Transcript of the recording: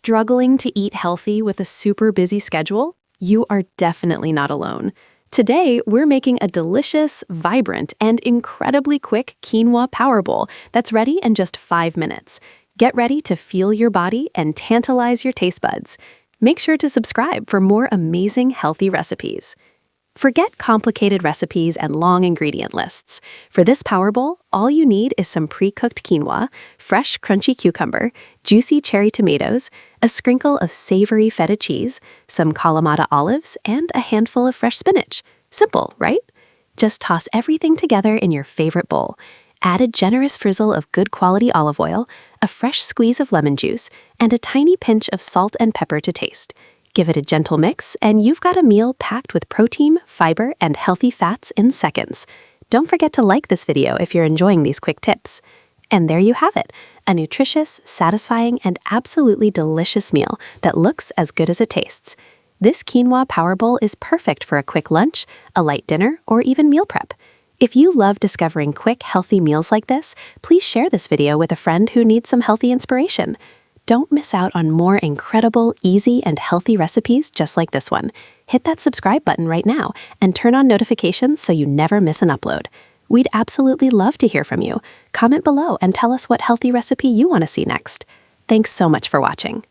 Struggling to eat healthy with a super busy schedule? You are definitely not alone. Today, we're making a delicious, vibrant, and incredibly quick quinoa power bowl that's ready in just 5 minutes. Get ready to fuel your body and tantalize your taste buds. Make sure to subscribe for more amazing healthy recipes. Forget complicated recipes and long ingredient lists. For this power bowl, all you need is some pre-cooked quinoa, fresh crunchy cucumber, juicy cherry tomatoes, a sprinkle of savory feta cheese, some Kalamata olives, and a handful of fresh spinach. Simple, right? Just toss everything together in your favorite bowl. Add a generous drizzle of good quality olive oil, a fresh squeeze of lemon juice, and a tiny pinch of salt and pepper to taste. Give it a gentle mix, and you've got a meal packed with protein, fiber, and healthy fats in seconds. Don't forget to like this video if you're enjoying these quick tips. And there you have it, a nutritious, satisfying, and absolutely delicious meal that looks as good as it tastes. This quinoa power bowl is perfect for a quick lunch, a light dinner, or even meal prep. If you love discovering quick, healthy meals like this, please share this video with a friend who needs some healthy inspiration. Don't miss out on more incredible, easy, and healthy recipes just like this one. Hit that subscribe button right now and turn on notifications so you never miss an upload. We'd absolutely love to hear from you. Comment below and tell us what healthy recipe you want to see next. Thanks so much for watching.